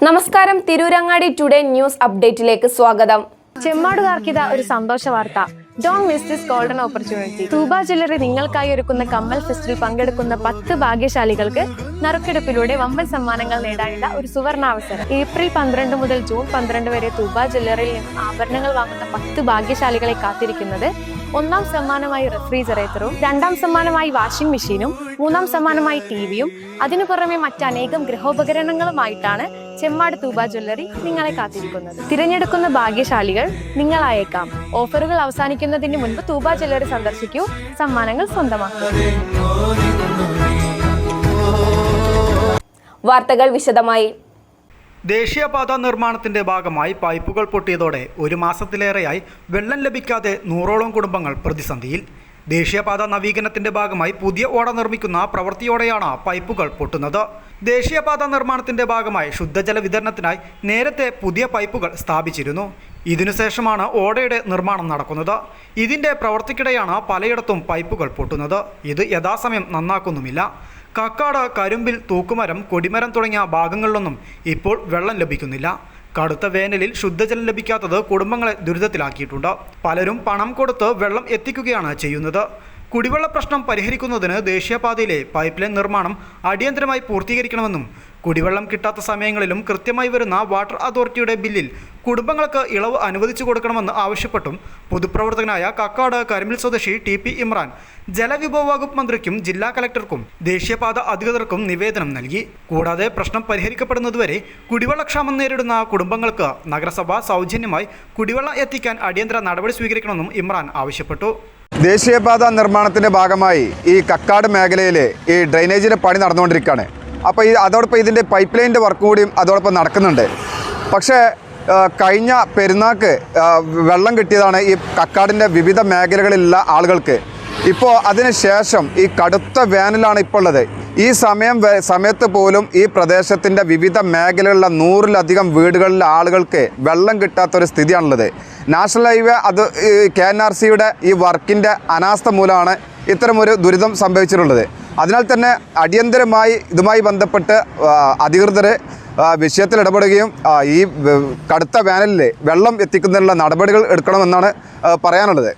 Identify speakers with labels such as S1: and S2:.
S1: നമസ്കാരം, Tirurangadi today news അപ്ഡേറ്റിലേക്ക് സ്വാഗതം.
S2: ചെമ്മാടുകാർക്കിത ഒരു സന്തോഷ വാർത്ത. Don't miss this golden opportunity. Thooba jewellery നിങ്ങൾക്കായി ഒരുക്കുന്ന കമ്മൽ ഫെസ്റ്റിൽ പങ്കെടുക്കുന്ന 10 ഭാഗ്യശാലികൾക്ക് നറുക്കെടുപ്പിലൂടെ വമ്പൻ സമ്മാനങ്ങൾ നേടാനുള്ള ഒരു സുവർണാവസരം. ഏപ്രിൽ 12 മുതൽ ജൂൺ 12 വരെ തൂബ ജ്വല്ലറിയിൽ നിന്നും ആഭരണങ്ങൾ വാങ്ങുന്ന 10 ഭാഗ്യശാലികളെ കാത്തിരിക്കുന്നത് ഒന്നാം സമ്മാനമായി റെഫ്രിജറേറ്ററും, രണ്ടാം സമ്മാനമായി വാഷിംഗ് മെഷീനും, മൂന്നാം സമ്മാനമായി ടിവിയും, അതിനു പുറമെ മറ്റനേകം ഗൃഹോപകരണങ്ങളുമായിട്ടാണ് ചെമ്മാട് തൂബ ജ്വല്ലറി നിങ്ങളെ കാത്തിരിക്കുന്നത്. തിരഞ്ഞെടുക്കുന്ന ഭാഗ്യശാലികൾ നിങ്ങളായേക്കാം. ഓഫറുകൾ അവസാനിക്കുന്നതിന് മുൻപ് തൂബ ജ്വല്ലറി സന്ദർശിക്കൂ, സമ്മാനങ്ങൾ സ്വന്തമാക്കൂ.
S1: വാർത്തകൾ വിശദമായി.
S3: ദേശീയപാത നിർമ്മാണത്തിന്റെ ഭാഗമായി പൈപ്പുകൾ പൊട്ടിയതോടെ ഒരു മാസത്തിലേറെയായി വെള്ളം ലഭിക്കാതെ 100ഓളം കുടുംബങ്ങൾ പ്രതിസന്ധിയിൽ. ദേശീയപാത നവീകരണത്തിന്റെ ഭാഗമായി പുതിയ ഓട നിർമ്മിക്കുന്ന പ്രവൃത്തിയോടെയാണ് പൈപ്പുകൾ പൊട്ടുന്നത്. ദേശീയപാത നിർമ്മാണത്തിന്റെ ഭാഗമായി ശുദ്ധജല വിതരണത്തിനായി നേരത്തെ പുതിയ പൈപ്പുകൾ സ്ഥാപിച്ചിരുന്നു. ഇതിനുശേഷമാണ് ഓടയുടെ നിർമ്മാണം നടക്കുന്നത്. ഇതിന്റെ പ്രവൃത്തിക്കിടെയാണ് പലയിടത്തും പൈപ്പുകൾ പൊട്ടുന്നത്. ഇത് യഥാസമയം നന്നാക്കുന്നുമില്ല. കക്കാട്, കരുമ്പിൽ, തൂക്കുമരം, കൊടിമരം തുടങ്ങിയ ഭാഗങ്ങളിലൊന്നും ഇപ്പോൾ വെള്ളം ലഭിക്കുന്നില്ല. കടുത്ത വേനലിൽ ശുദ്ധജലം ലഭിക്കാത്തത് കുടുംബങ്ങളെ ദുരിതത്തിലാക്കിയിട്ടുണ്ട്. പലരും പണം കൊടുത്ത് വെള്ളം എത്തിക്കുകയാണ് ചെയ്യുന്നത്. കുടിവെള്ള പ്രശ്നം പരിഹരിക്കുന്നതിന് ദേശീയപാതയിലെ പൈപ്പ് ലൈൻ നിർമ്മാണം അടിയന്തരമായി പൂർത്തീകരിക്കണമെന്നും കുടിവെള്ളം കിട്ടാത്ത സമയങ്ങളിലും കൃത്യമായി വരുന്ന വാട്ടർ അതോറിറ്റിയുടെ ബില്ലിൽ കുടുംബങ്ങൾക്ക് ഇളവ് അനുവദിച്ചു കൊടുക്കണമെന്ന് ആവശ്യപ്പെട്ടും പൊതുപ്രവർത്തകനായ കക്കാട് കരിമ്പിൽ സ്വദേശി TP ഇമ്രാൻ ജലവിഭവ വകുപ്പ് മന്ത്രിക്കും ജില്ലാ കലക്ടർക്കും ദേശീയപാത അധികൃതർക്കും നിവേദനം നൽകി. കൂടാതെ പ്രശ്നം പരിഹരിക്കപ്പെടുന്നതുവരെ കുടിവെള്ളക്ഷാമം നേരിടുന്ന കുടുംബങ്ങൾക്ക് നഗരസഭ സൗജന്യമായി കുടിവെള്ളം എത്തിക്കാൻ അടിയന്തര നടപടി സ്വീകരിക്കണമെന്നും ഇമ്രാൻ ആവശ്യപ്പെട്ടു.
S4: ദേശീയപാത നിർമ്മാണത്തിൻ്റെ ഭാഗമായി ഈ കക്കാട് മേഖലയിൽ ഈ ഡ്രെയിനേജിൻ്റെ പണി നടന്നുകൊണ്ടിരിക്കുകയാണ്. അപ്പോൾ അതോടൊപ്പം ഇതിൻ്റെ പൈപ്പ് ലൈനിൻ്റെ വർക്ക് കൂടിയും അതോടൊപ്പം നടക്കുന്നുണ്ട്. പക്ഷേ കഴിഞ്ഞ പെരുന്നാൾക്ക് വെള്ളം കിട്ടിയതാണ് ഈ കക്കാടിൻ്റെ വിവിധ മേഖലകളിലുള്ള ആളുകൾക്ക്. ഇപ്പോൾ അതിന് ശേഷം ഈ കടുത്ത വേനലാണ് ഇപ്പോൾ ഉള്ളത്. ഈ സമയത്ത് പോലും ഈ പ്രദേശത്തിൻ്റെ വിവിധ മേഖലകളിലുള്ള 100-ലധികം വീടുകളിലെ ആളുകൾക്ക് വെള്ളം കിട്ടാത്തൊരു സ്ഥിതിയാണുള്ളത്. നാഷണൽ ഹൈവേ അത് KNRCയുടെ ഈ വർക്കിൻ്റെ അനാസ്ഥ മൂലമാണ് ഇത്തരമൊരു ദുരിതം സംഭവിച്ചിട്ടുള്ളത്. അതിനാൽ തന്നെ അടിയന്തരമായി ഇതുമായി ബന്ധപ്പെട്ട് അധികൃതർ വിഷയത്തിൽ ഇടപെടുകയും ഈ കടുത്ത വേനലിൽ വെള്ളം എത്തിക്കുന്നതിനുള്ള നടപടികൾ എടുക്കണമെന്നാണ് പറയാനുള്ളത്.